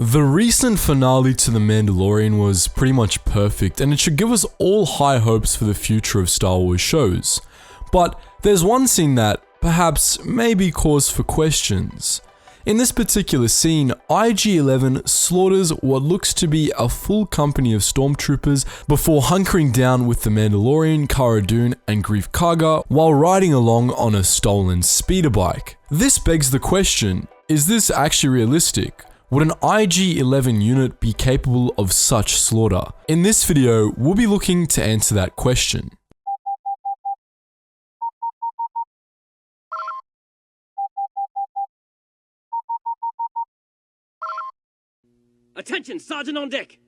The recent finale to The Mandalorian was pretty much perfect, and it should give us all high hopes for the future of Star Wars shows. But there's one scene that, perhaps, may be cause for questions. In this particular scene, IG-11 slaughters what looks to be a full company of Stormtroopers before hunkering down with the Mandalorian, Cara Dune, and Greef Karga while riding along on a stolen speeder bike. This begs the question, is this actually realistic? Would an IG-11 unit be capable of such slaughter? In this video, we'll be looking to answer that question. Attention, Sergeant on deck!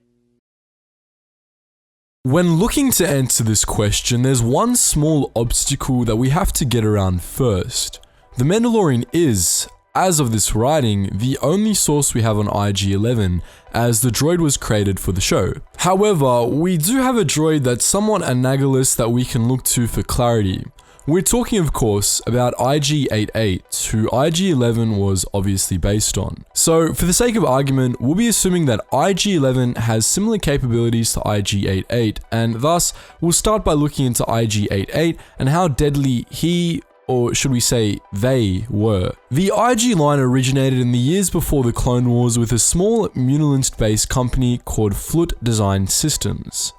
When looking to answer this question, there's one small obstacle that we have to get around first. The Mandalorian is, as of this writing, the only source we have on IG-11, as the droid was created for the show. However, we do have a droid that's somewhat analogous that we can look to for clarity. We're talking, of course, about IG-88, who IG-11 was obviously based on. So, for the sake of argument, we'll be assuming that IG-11 has similar capabilities to IG-88, and thus, we'll start by looking into IG-88 and how deadly he, or should we say, they were. The IG line originated in the years before the Clone Wars with a small Munilinst-based company called Flut Design Systems.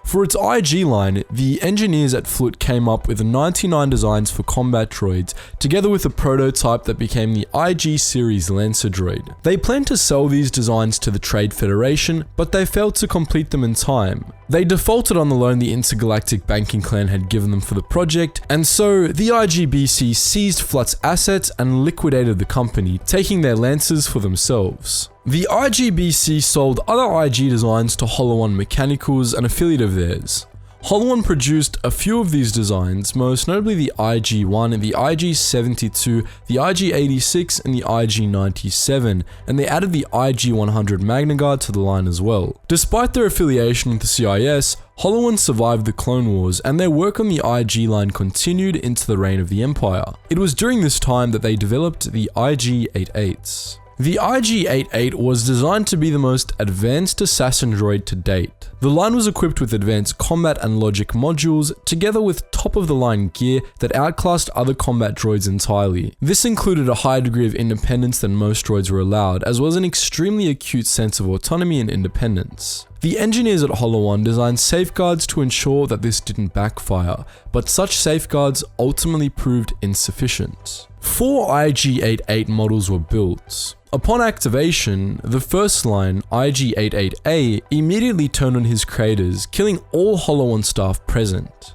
For its IG line, the engineers at Flut came up with 99 designs for combat droids, together with a prototype that became the IG series Lancer droid. They planned to sell these designs to the Trade Federation, but they failed to complete them in time. They defaulted on the loan the Intergalactic Banking Clan had given them for the project, and so the IGBC seized Flut's assets and liquidated the company, taking their Lancers for themselves. The IGBC sold other IG designs to HoloOne Mechanicals, an affiliate of theirs. HoloOne produced a few of these designs, most notably the IG-1, the IG-72, the IG-86, and the IG-97, and they added the IG-100 Magna Guard to the line as well. Despite their affiliation with the CIS, HoloOne survived the Clone Wars, and their work on the IG line continued into the reign of the Empire. It was during this time that they developed the IG-88s. The IG-88 was designed to be the most advanced assassin droid to date. The line was equipped with advanced combat and logic modules, together with top-of-the-line gear that outclassed other combat droids entirely. This included a high degree of independence than most droids were allowed, as well as an extremely acute sense of autonomy and independence. The engineers at HoloOne designed safeguards to ensure that this didn't backfire, but such safeguards ultimately proved insufficient. 4 IG-88 models were built. Upon activation, the first line, IG-88A, immediately turned on his creators, killing all HoloOne staff present.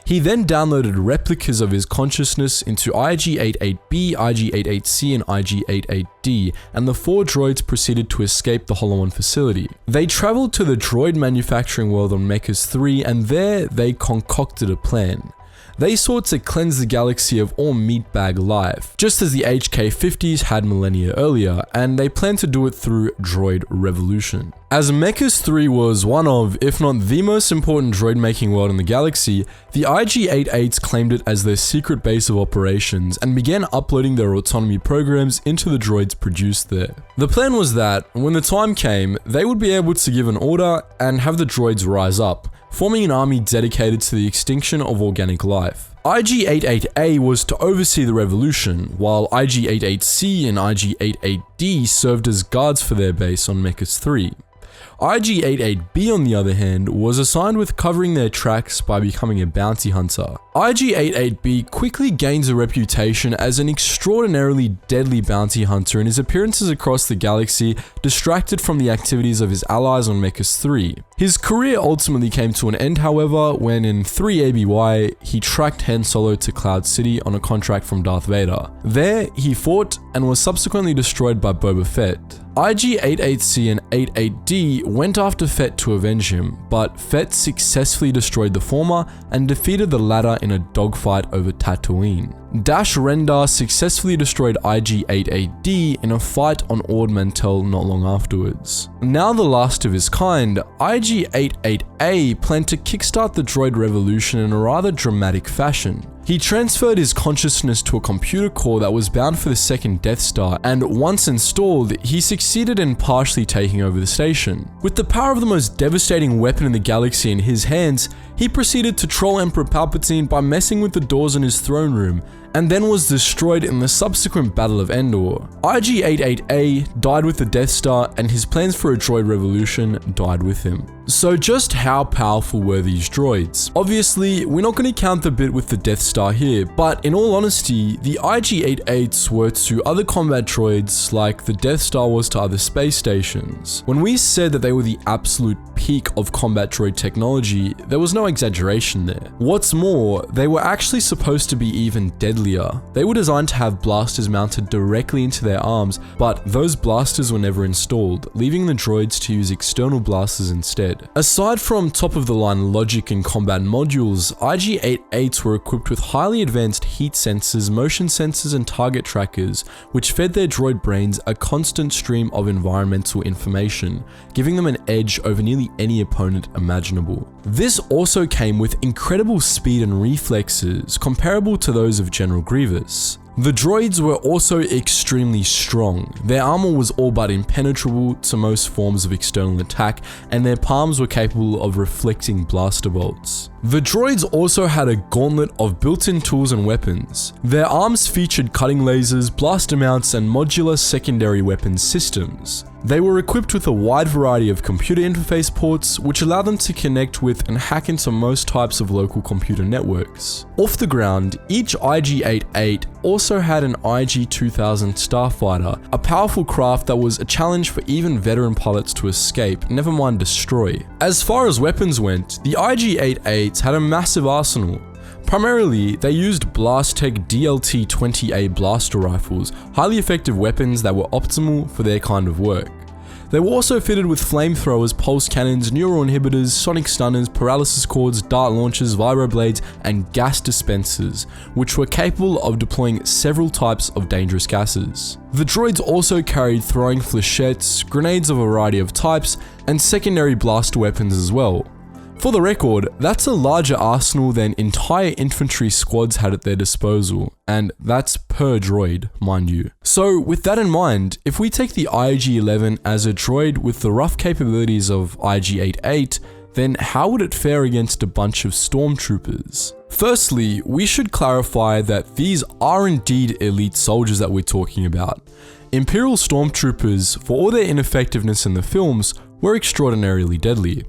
He then downloaded replicas of his consciousness into IG-88B, IG-88C, and IG-88D, and the 4 droids proceeded to escape the HoloOne facility. They traveled to the droid manufacturing world on Mechas 3, and there they concocted a plan. They sought to cleanse the galaxy of all meatbag life, just as the HK-50s had millennia earlier, and they planned to do it through droid revolution. As Mechas 3 was one of, if not the most important droid-making world in the galaxy, the IG-88s claimed it as their secret base of operations and began uploading their autonomy programs into the droids produced there. The plan was that, when the time came, they would be able to give an order and have the droids rise up, forming an army dedicated to the extinction of organic life. IG-88A was to oversee the revolution, while IG-88C and IG-88D served as guards for their base on Mechas 3. IG-88B, on the other hand, was assigned with covering their tracks by becoming a bounty hunter. IG-88B quickly gains a reputation as an extraordinarily deadly bounty hunter, and his appearances across the galaxy distracted from the activities of his allies on Mechas 3. His career ultimately came to an end, however, when in 3 ABY, he tracked Han Solo to Cloud City on a contract from Darth Vader. There, he fought and was subsequently destroyed by Boba Fett. IG-88C and 88D went after Fett to avenge him, but Fett successfully destroyed the former and defeated the latter in a dogfight over Tatooine. Dash Rendar successfully destroyed IG-88D in a fight on Ord Mantell not long afterwards. Now the last of his kind, IG-88A planned to kickstart the droid revolution in a rather dramatic fashion. He transferred his consciousness to a computer core that was bound for the second Death Star, and once installed, he succeeded in partially taking over the station. With the power of the most devastating weapon in the galaxy in his hands, he proceeded to troll Emperor Palpatine by messing with the doors in his throne room, and then was destroyed in the subsequent Battle of Endor. IG-88A died with the Death Star, and his plans for a droid revolution died with him. So just how powerful were these droids? Obviously, we're not going to count the bit with the Death Star here, but in all honesty, the IG-88s were to other combat droids like the Death Star was to other space stations. When we said that they were the absolute peak of combat droid technology, there was no exaggeration there. What's more, they were actually supposed to be even deadlier. They were designed to have blasters mounted directly into their arms, but those blasters were never installed, leaving the droids to use external blasters instead. Aside from top-of-the-line logic and combat modules, IG-88s were equipped with highly advanced heat sensors, motion sensors, and target trackers, which fed their droid brains a constant stream of environmental information, giving them an edge over nearly any opponent imaginable. This also came with incredible speed and reflexes, comparable to those of General Grievous. The droids were also extremely strong. Their armor was all but impenetrable to most forms of external attack, and their palms were capable of reflecting blaster bolts. The droids also had a gauntlet of built-in tools and weapons. Their arms featured cutting lasers, blaster mounts, and modular secondary weapons systems. They were equipped with a wide variety of computer interface ports, which allowed them to connect with and hack into most types of local computer networks. Off the ground, each IG-88 also had an IG-2000 starfighter, a powerful craft that was a challenge for even veteran pilots to escape, never mind destroy. As far as weapons went, the IG-88s had a massive arsenal. Primarily, they used Blastech DLT-20A blaster rifles, highly effective weapons that were optimal for their kind of work. They were also fitted with flamethrowers, pulse cannons, neural inhibitors, sonic stunners, paralysis cords, dart launchers, vibroblades, and gas dispensers, which were capable of deploying several types of dangerous gases. The droids also carried throwing flechettes, grenades of a variety of types, and secondary blaster weapons as well. For the record, that's a larger arsenal than entire infantry squads had at their disposal, and that's per droid, mind you. So with that in mind, if we take the IG-11 as a droid with the rough capabilities of IG-88, then how would it fare against a bunch of Stormtroopers? Firstly, we should clarify that these are indeed elite soldiers that we're talking about. Imperial Stormtroopers, for all their ineffectiveness in the films, were extraordinarily deadly.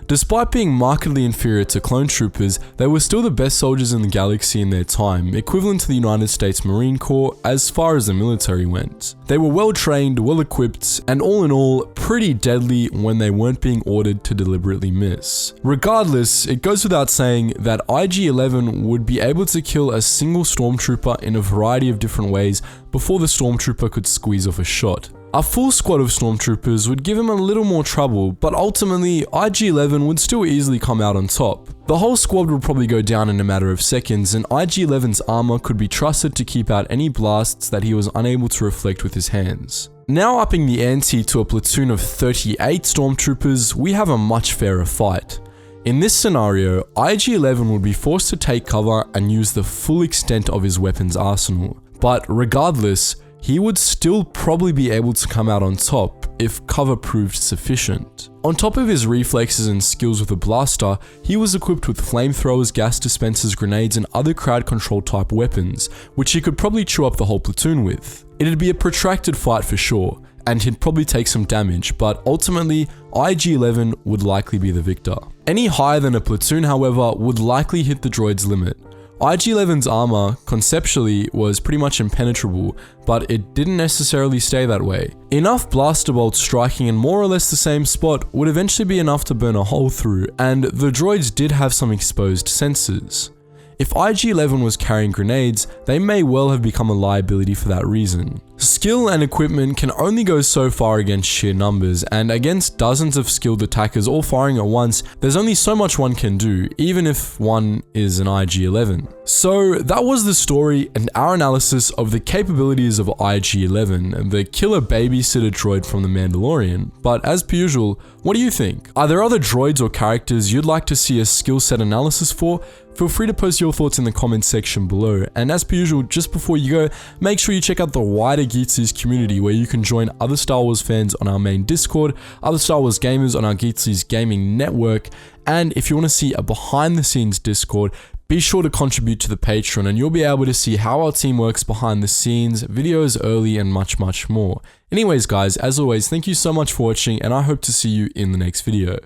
Despite being markedly inferior to clone troopers, they were still the best soldiers in the galaxy in their time, equivalent to the United States Marine Corps as far as the military went. They were well trained, well equipped, and all in all, pretty deadly when they weren't being ordered to deliberately miss. Regardless, it goes without saying that IG-11 would be able to kill a single Stormtrooper in a variety of different ways before the Stormtrooper could squeeze off a shot. A full squad of Stormtroopers would give him a little more trouble, but ultimately, IG-11 would still easily come out on top. The whole squad would probably go down in a matter of seconds, and IG-11's armor could be trusted to keep out any blasts that he was unable to reflect with his hands. Now upping the ante to a platoon of 38 Stormtroopers, we have a much fairer fight. In this scenario, IG-11 would be forced to take cover and use the full extent of his weapons arsenal. But regardless, he would still probably be able to come out on top if cover proved sufficient. On top of his reflexes and skills with a blaster, he was equipped with flamethrowers, gas dispensers, grenades, and other crowd control type weapons, which he could probably chew up the whole platoon with. It'd be a protracted fight for sure, and he'd probably take some damage, but ultimately, IG-11 would likely be the victor. Any higher than a platoon, however, would likely hit the droid's limit. IG-11's armor, conceptually, was pretty much impenetrable, but it didn't necessarily stay that way. Enough blaster bolts striking in more or less the same spot would eventually be enough to burn a hole through, and the droids did have some exposed sensors. If IG-11 was carrying grenades, they may well have become a liability for that reason. Skill and equipment can only go so far against sheer numbers, and against dozens of skilled attackers all firing at once, there's only so much one can do, even if one is an IG-11. So that was the story and our analysis of the capabilities of IG-11, the killer babysitter droid from the Mandalorian. But as per usual, what do you think? Are there other droids or characters you'd like to see a skill set analysis for? Feel free to post your thoughts in the comments section below, and as per usual, just before you go, make sure you check out the wider Geetsly's community where you can join other Star Wars fans on our main Discord, other Star Wars gamers on our Geetsly's gaming network, and if you want to see a behind the scenes Discord, be sure to contribute to the Patreon and you'll be able to see how our team works behind the scenes, videos early, and much more. Anyways guys, as always, thank you so much for watching and I hope to see you in the next video.